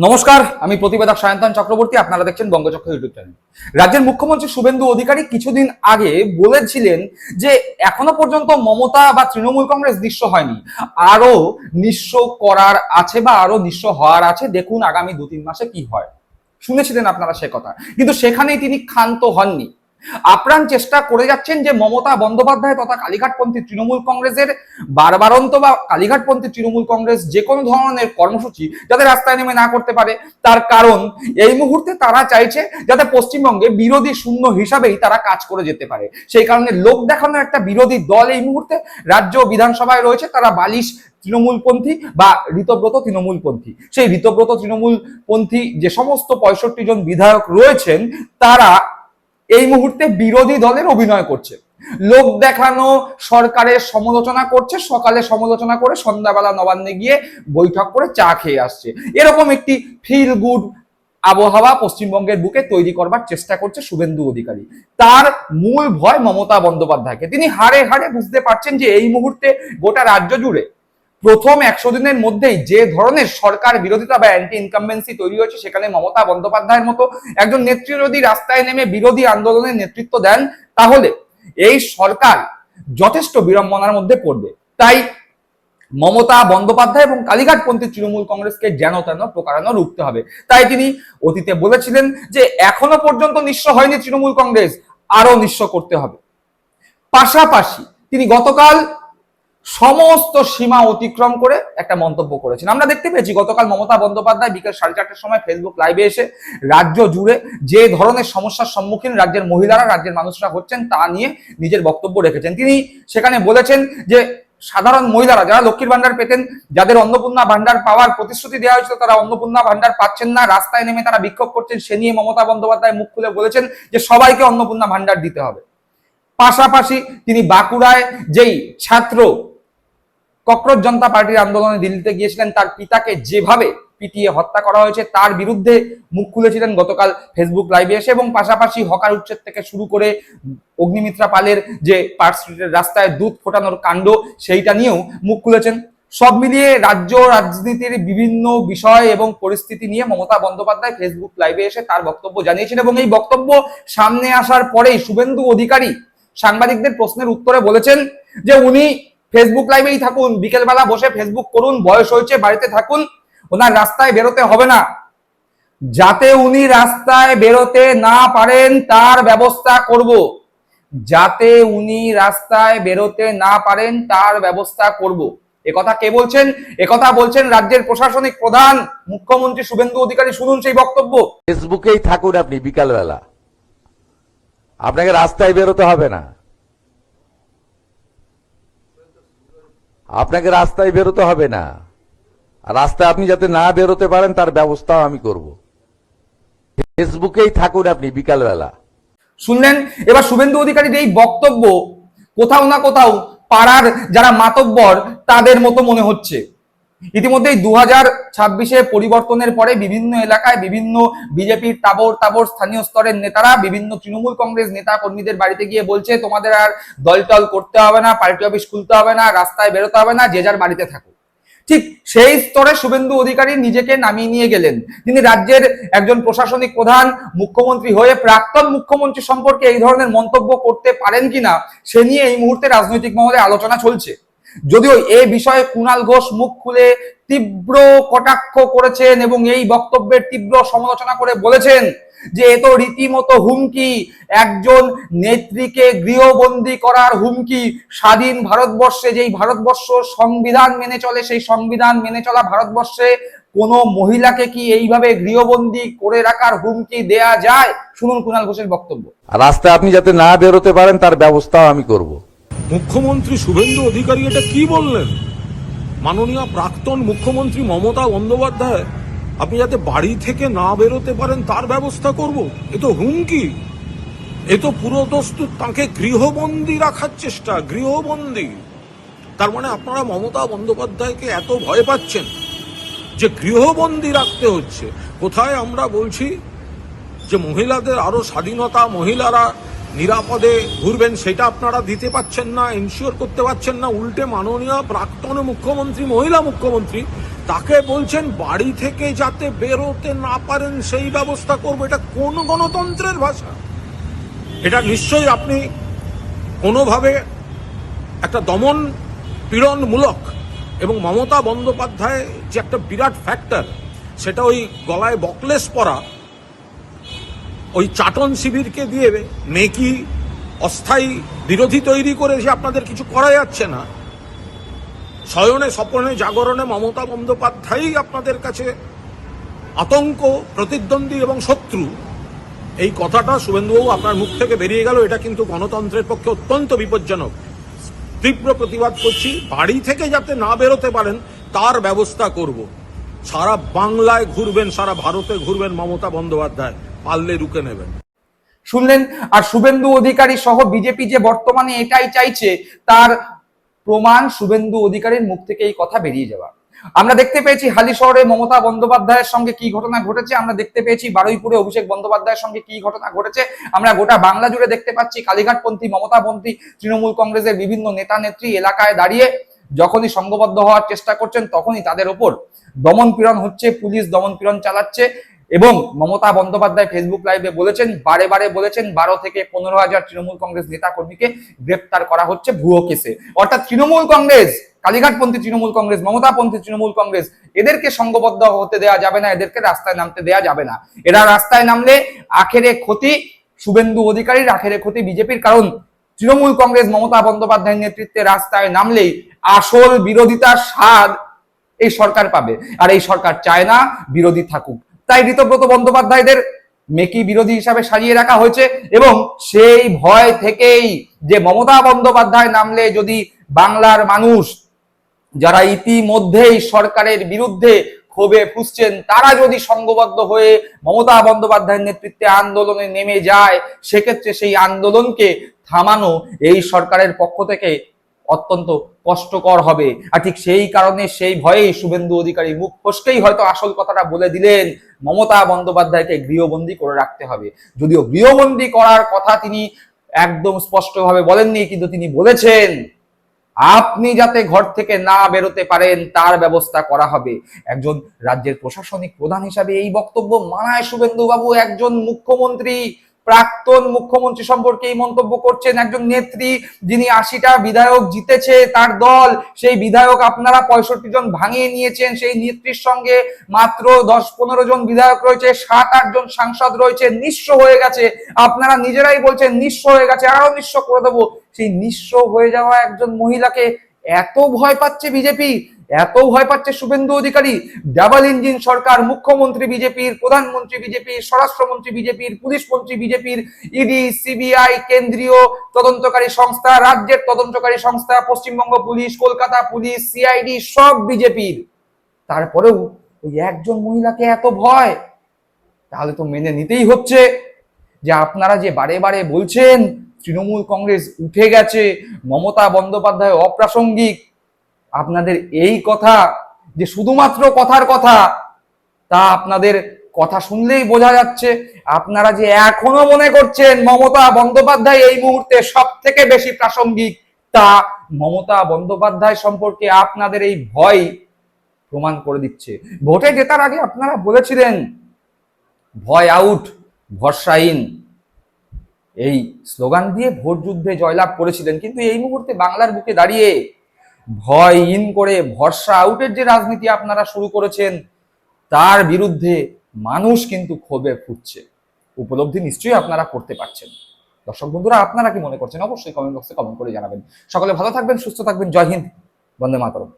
নমস্কার, আমি প্রতিবেদক সায়ন্তন চক্রবর্তী। আপনারা দেখছেন বঙ্গচক্র ইউটিউব চ্যানেল। রাজ্যের মুখ্যমন্ত্রী শুভেন্দু অধিকারী কিছুদিন আগে বলেছিলেন যে এখনো পর্যন্ত মমতা বা তৃণমূল কংগ্রেস নিঃস্ব হয়নি, আরো নিঃস্ব করার আছে বা আরো নিঃস্ব হওয়ার আছে, দেখুন আগামী 2-3 মাসে কি হয়। শুনেছিলেন আপনারা সে কথা, কিন্তু সেখানেই তিনি ক্ষান্ত হননি। আপ্রাণ চেষ্টা করে যাচ্ছেন যে মমতা বন্দ্যোপাধ্যায় তথা কালীঘাটপন্থী তৃণমূল কংগ্রেসের বারবারন্ত বা কালীঘাটপন্থী তৃণমূল কংগ্রেস যে কোনো ধরনের কর্মসূচি যাতে রাস্তায় নেমে না করতে পারে। তার কারণ এই মুহূর্তে তারা চাইছে যাতে পশ্চিমবঙ্গে বিরোধী শূন্য হিসাবেই তারা কাজ করে যেতে পারে। সেই কারণে লোক দেখানোর একটা বিরোধী দল এই মুহূর্তে রাজ্য বিধানসভায় রয়েছে, তারা বালিশ তৃণমূলপন্থী বা ঋতব্রত তৃণমূলপন্থী। সেই ঋতব্রত তৃণমূলপন্থী যে সমস্ত 65 জন বিধায়ক রয়েছেন, তারা এই মুহূর্তে বিরোধী দলের অভিনয় করছে, লোক দেখানো সরকারের সমালোচনা করছে, সকালে সমালোচনা করে সন্ধ্যাবেলা নবান্নে গিয়ে বৈঠক করে চা খেয়ে আসছে। এরকম একটি ফিল গুড আবহাওয়া পশ্চিমবঙ্গের বুকে তৈরি করবার চেষ্টা করছে শুভেন্দু অধিকারী। তার মূল ভয় মমতা বন্দ্যোপাধ্যায়কে। তিনি হাড়ে হাড়ে বুঝতে পারছেন যে এই মুহূর্তে গোটা রাজ্য জুড়ে প্রথম 100 দিনের মধ্যেই যে ধরনের সরকার বিরোধিতা বা অ্যান্টি ইনকামবেন্সি তৈরি হয়েছে, সেখানে মমতা বন্দ্যোপাধ্যায়ের মতো একজন নেত্রী যদি রাস্তায় নেমে বিরোধী আন্দোলনের নেতৃত্ব দেন, তাহলে এই সরকার যথেষ্ট বিড়ম্বনার মধ্যে পড়বে। তাই মমতা বন্দ্যোপাধ্যায় এবং কালীঘাটপন্থী তৃণমূল কংগ্রেসকে যেন তেন প্রকারানো রুখতে হবে। তাই তিনি অতীতে বলেছিলেন যে এখনো পর্যন্ত নিঃস্ব হয়নি তৃণমূল কংগ্রেস, আরো নিঃস্ব করতে হবে। পাশাপাশি তিনি গতকাল সমস্ত সীমা অতিক্রম করে একটা মন্তব্য করেছেন। আমরা দেখতে পেয়েছি গতকাল মমতা বন্দ্যোপাধ্যায় বিকেল 4:30টার সময় ফেসবুক লাইভে এসে রাজ্য জুড়ে যে ধরনের সমস্যার সম্মুখীন রাজ্যের মহিলারা, রাজ্যের মানুষরা হচ্ছেন তা নিয়ে নিজের বক্তব্য রেখেছেন। তিনি সেখানে বলেছেন যে সাধারণ মহিলারা যারা লক্ষ্মীর ভান্ডার পেতেন, যাদের অন্নপূর্ণা ভান্ডার পাওয়ার প্রতিশ্রুতি দেওয়া হয়েছিল, তারা অন্নপূর্ণা ভান্ডার পাচ্ছেন না, রাস্তায় নেমে তারা বিক্ষোভ করছেন। সে নিয়ে মমতা বন্দ্যোপাধ্যায় মুখ খুলে বলেছেন যে সবাইকে অন্নপূর্ণা ভান্ডার দিতে হবে। পাশাপাশি তিনি বাঁকুড়ায় যেই ছাত্র ককরোচ জনতা পার্টির আন্দোলনে দিল্লিতে গিয়েছিলেন, তার পিতাকে যেভাবে পিটিয়ে হত্যা করা হয়েছে তার বিরুদ্ধে মুখ খুলেছিলেন গতকাল ফেসবুক লাইভে এসে, এবং পাশাপাশি হকার উচ্ছেদ থেকে শুরু করে অগ্নিমিত্রা পালের যে পার্ক স্ট্রিটের রাস্তায় দুধ ফোটানোর কাণ্ড, সেইটা নিয়েও মুখ খুলেছেন। সব মিলিয়ে রাজ্য রাজনীতির বিভিন্ন বিষয় এবং পরিস্থিতি নিয়ে মমতা বন্দ্যোপাধ্যায় ফেসবুক লাইভে এসে তার বক্তব্য জানিয়েছেন, এবং এই বক্তব্য সামনে আসার পরেই শুভেন্দু অধিকারী সাংবাদিকদের প্রশ্নের উত্তরে বলেছেন যে উনি ফেসবুক লাইভেই থাকুন, বিকেলবেলা বসে ফেসবুক করুন, বয়স হয়েছে, বাড়িতে থাকুন, ওনার রাস্তায় বেরোতে হবে না। যাতে উনি রাস্তায় বেরোতে না পারেন তার ব্যবস্থা করব, যাতে উনি রাস্তায় বেরোতে না পারেন তার ব্যবস্থা করব। একথা কে বলছেন? একথা বলছেন রাজ্যের প্রশাসনিক প্রধান মুখ্যমন্ত্রী শুভেন্দু অধিকারী। শুনুন সেই বক্তব্য। ফেসবুকেই থাকুন আপনি, বিকালবেলা আপনাকে রাস্তায় বেরোতে হবে না, আপনাকে রাস্তায় বেরোতে হবে না। আর রাস্তায় আপনি যাতে না বেরোতে পারেন তার ব্যবস্থাও আমি করব। ফেসবুকেই থাকুন আপনি, বিকালবেলা। শুনলেন? এবার শুভেন্দু অধিকারীর এই বক্তব্য কোথাও না কোথাও পাড়ার যারা মাতব্বর তাদের মতো মনে হচ্ছে। ইতিমধ্যেই 2026-এ পরিবর্তনের পরে বিভিন্ন এলাকায় বিভিন্ন বিজেপির তাবর স্থানীয় স্তরের নেতারা বিভিন্ন তৃণমূল কংগ্রেস নেতা কর্মীদের বাড়িতে গিয়ে বলছে তোমাদের আর দলটল করতে হবে না, পার্টি অফিস খুলতে হবে না, রাস্তায় বেরোতে হবে না, যে যার বাড়িতে থাকো। ঠিক সেই স্তরে শুভেন্দু অধিকারী নিজেকে নামিয়ে নিয়ে গেলেন। তিনি রাজ্যের একজন প্রশাসনিক প্রধান, মুখ্যমন্ত্রী হয়ে প্রাক্তন মুখ্যমন্ত্রী সম্পর্কে এই ধরনের মন্তব্য করতে পারেন কিনা সে নিয়ে এই মুহূর্তে রাজনৈতিক মহলে আলোচনা চলছে। যদিও এ বিষয়ে কুণাল ঘোষ মুখ খুলে তীব্র কটাক্ষ করেছেন এবং এই বক্তব্যের তীব্র সমালোচনা করে বলেছেন যে এ তো রীতিমতো হুমকি, একজন নেত্রীকে গৃহবন্দী করার হুমকি। স্বাধীন ভারতবর্ষে, যেই ভারতবর্ষ সংবিধান মেনে চলে, সেই সংবিধান মেনে চলা ভারতবর্ষে কোন মহিলাকে কি এইভাবে গৃহবন্দী করে রাখার হুমকি দেয়া যায়? শুনুন কুণাল ঘোষের বক্তব্য। রাস্তায় আপনি যাতে না বেরোতে পারেন তার ব্যবস্থাও আমি করব। মুখ্যমন্ত্রী শুভেন্দু অধিকারী এটা কি বললেন? মাননীয় প্রাক্তন মুখ্যমন্ত্রী মমতা বন্দ্যোপাধ্যায় আপনি যাতে বাড়ি থেকে না বেরোতে পারেন তার ব্যবস্থা করব, এ তো হুমকি, এ তো পুরোদস্তুর তাকে গৃহবন্দী রাখার চেষ্টা, গৃহবন্দী। তার মানে আপনারা মমতা বন্দ্যোপাধ্যায়কে এত ভয় পাচ্ছেন যে গৃহবন্দী রাখতে হচ্ছে। কোথায় আমরা বলছি যে মহিলাদের আরো স্বাধীনতা, মহিলারা নিরাপদে ঘুরবেন, সেটা আপনারা দিতে পাচ্ছেন না, এনশিওর করতে পারছেন না। উল্টে মাননীয় প্রাক্তন মুখ্যমন্ত্রী, মহিলা মুখ্যমন্ত্রী, তাকে বলছেন বাড়ি থেকে যাতে বেরোতে না পারেন সেই ব্যবস্থা করবো। এটা কোন গণতন্ত্রের ভাষা? এটা নিশ্চয়ই আপনি কোনোভাবে একটা দমন পীড়নমূলক, এবং মমতা বন্দ্যোপাধ্যায় যে একটা বিরাট ফ্যাক্টর, সেটা ওই গলায় বকলেস পরা ওই চাটন শিবিরকে দিয়ে মেকি অস্থায়ী বিরোধী তৈরি করে যে আপনাদের কিছু করা যাচ্ছে না, শয়নে স্বপনে জাগরণে মমতা বন্দ্যোপাধ্যায়ই আপনাদের কাছে আতঙ্ক, প্রতিদ্বন্দ্বী এবং শত্রু, এই কথাটা শুভেন্দুবাবু আপনার মুখ থেকে বেরিয়ে গেল। এটা কিন্তু গণতন্ত্রের পক্ষে অত্যন্ত বিপজ্জনক। তীব্র প্রতিবাদ করছি। বাড়ি থেকে যাতে না বেরোতে পারেন তার ব্যবস্থা করব। সারা বাংলায় ঘুরবেন, সারা ভারতে ঘুরবেন মমতা বন্দ্যোপাধ্যায়, পারলে রুখে নেবেন। শুনলেন। আর শুভেন্দু অধিকারী সহ বিজেপি যে বর্তমানে এটাই চাইছে, তার প্রমাণ শুভেন্দু অধিকারীর মুখ থেকে এই কথা বেরিয়ে যাওয়া। আমরা দেখতে পেয়েছি হালিশহরে মমতা বন্দ্যোপাধ্যায়ের সঙ্গে কি ঘটনা ঘটেছে, আমরা দেখতে পেয়েছি বারুইপুরে অভিষেক বন্দ্যোপাধ্যায়ের সঙ্গে কি ঘটনা ঘটেছে, আমরা গোটা বাংলা জুড়ে দেখতে পাচ্ছি কালীঘাটপন্থী, মমতাপন্থী তৃণমূল কংগ্রেসের বিভিন্ন নেতা নেত্রী এলাকায় দাঁড়িয়ে যখনই সংঘবদ্ধ হওয়ার চেষ্টা করছেন তখনই তাদের ওপর দমন পীড়ন হচ্ছে, পুলিশ দমন পীড়ন চালাচ্ছে। এবং মমতা বন্দ্যোপাধ্যায় ফেসবুক লাইভে বলেছেন, বারে বারে বলেছেন, 12 থেকে 15,000 তৃণমূল কংগ্রেস নেতা কর্মীকে গ্রেপ্তার করা হচ্ছে ভুয়ো কেসে। অর্থাৎ তৃণমূল কংগ্রেস, কালীঘাটপন্থী তৃণমূল কংগ্রেস, মমতাপন্থী তৃণমূল কংগ্রেস, এদেরকে সংঘবদ্ধ হতে দেওয়া যাবে না, এদেরকে রাস্তায় নামতে দেওয়া যাবে না। এরা রাস্তায় নামলে আখেরে ক্ষতি শুভেন্দু অধিকারীর, আখেরে ক্ষতি বিজেপির। কারণ তৃণমূল কংগ্রেস মমতা বন্দ্যোপাধ্যায়ের নেতৃত্বে রাস্তায় নামলেই আসল বিরোধিতার স্বাদ এই সরকার পাবে। আর এই সরকার চায় না বিরোধী থাকুক, তাই ঋতব্রত বন্দ্যোপাধ্যায়দের মেকি বিরোধী হিসাবে সাজিয়ে রাখা হয়েছে। এবং সেই ভয় থেকেই যে মমতা বন্দ্যোপাধ্যায় নামলে যদি বাংলার মানুষ, যারা ইতিমধ্যেই সরকারের বিরুদ্ধে ক্ষোভে ফুঁসছেন, তারা যদি সংঘবদ্ধ হয়ে মমতা বন্দ্যোপাধ্যায়ের নেতৃত্বে আন্দোলনে নেমে যায়, সেক্ষেত্রে সেই আন্দোলনকে থামানো এই সরকারের পক্ষ থেকে অত্যন্ত কষ্টকর হবে। আর ঠিক সেই কারণে, সেই ভয়েই শুভেন্দু অধিকারী মুখ ফসকেই হয়তো আসল কথাটা বলে দিলেন, মমতা বন্দ্যোপাধ্যায়কে গৃহবন্দী করে রাখতে হবে। যদিও গৃহবন্দী করার কথা তিনি একদম স্পষ্টভাবে বলেননি, কিন্তু তিনি বলেছেন আপনি যাতে ঘর থেকে না বেরোতে পারেন তার ব্যবস্থা করা হবে। একজন রাজ্যের প্রশাসনিক প্রধান হিসাবে এই বক্তব্য মানায় শুভেন্দু বাবু? একজন মুখ্যমন্ত্রী, প্রাক্তন মুখ্যমন্ত্রী সম্পর্কে এই মন্তব্য করছেন একজন নেত্রী, যিনি 80টা বিধায়ক জিতেছে তার দল, সেই বিধায়ক আপনারা 65 জন ভাঙিয়ে নিয়েছেন। সেই নেত্রীর সঙ্গে মাত্র 10-15 জন বিধায়ক রয়েছে, 7-8 জন সাংসদ রয়েছে, নিঃস্ব হয়ে গেছে। আপনারা নিজেরাই বলছেন নিঃস্ব হয়ে গেছে, আরো নিঃস্ব করে দেবো। সেই নিঃস্ব হয়ে যাওয়া একজন মহিলাকে এত ভয় পাচ্ছে বিজেপি, এত ভয় পাচ্ছে শুভেন্দু অধিকারী। ডাবল ইঞ্জিন সরকার, মুখ্যমন্ত্রী বিজেপির, প্রধানমন্ত্রী বিজেপির, স্বরাষ্ট্রমন্ত্রী বিজেপির, পুলিশ মন্ত্রী বিজেপির, ইডি, সিবিআই, কেন্দ্রীয় তদন্তকারী সংস্থা, রাজ্যের তদন্তকারী সংস্থা, Paschimbanga police, Kolkata police, CID, সব বিজেপির। তারপরেও ওই একজন মহিলাকে এত ভয়, তাহলে তো মেনে নিতেই হচ্ছে যে আপনারা যে বারে বারে বলছেন তৃণমূল কংগ্রেস উঠে গেছে, মমতা বন্দ্যোপাধ্যায় অপ্রাসঙ্গিক, আপনাদের এই কথা যে শুধুমাত্র কথার কথা, তা আপনাদের কথা শুনলেই বোঝা যাচ্ছে। আপনারা যে এখনো মনে করছেন মমতা বন্দ্যোপাধ্যায় এই মুহূর্তে সব থেকে বেশি প্রাসঙ্গিক, তা মমতা বন্দ্যোপাধ্যায় সম্পর্কে আপনাদের এই ভয় প্রমাণ করে দিচ্ছে। ভোটে জেতার আগে আপনারা বলেছিলেন ভয় আউট, ভরসা ইন, এই স্লোগান দিয়ে ভোট যুদ্ধে জয়লাভ করেছিলেন। কিন্তু এই মুহূর্তে বাংলার বুকে দাঁড়িয়ে ভয় ইন করে ভরসা আউটের যে রাজনীতি আপনারা শুরু করেছেন, তার বিরুদ্ধে মানুষ কিন্তু ক্ষোভে ফুটছে। উপলব্ধি নিশ্চয়ই আপনারা করতে পারছেন। দর্শক বন্ধুরা, আপনারা কি মনে করছেন অবশ্যই কমেন্ট বক্সে কমেন্ট করে জানাবেন। সকলে ভালো থাকবেন, সুস্থ থাকবেন। জয় হিন্দ, বন্দে মাতরম।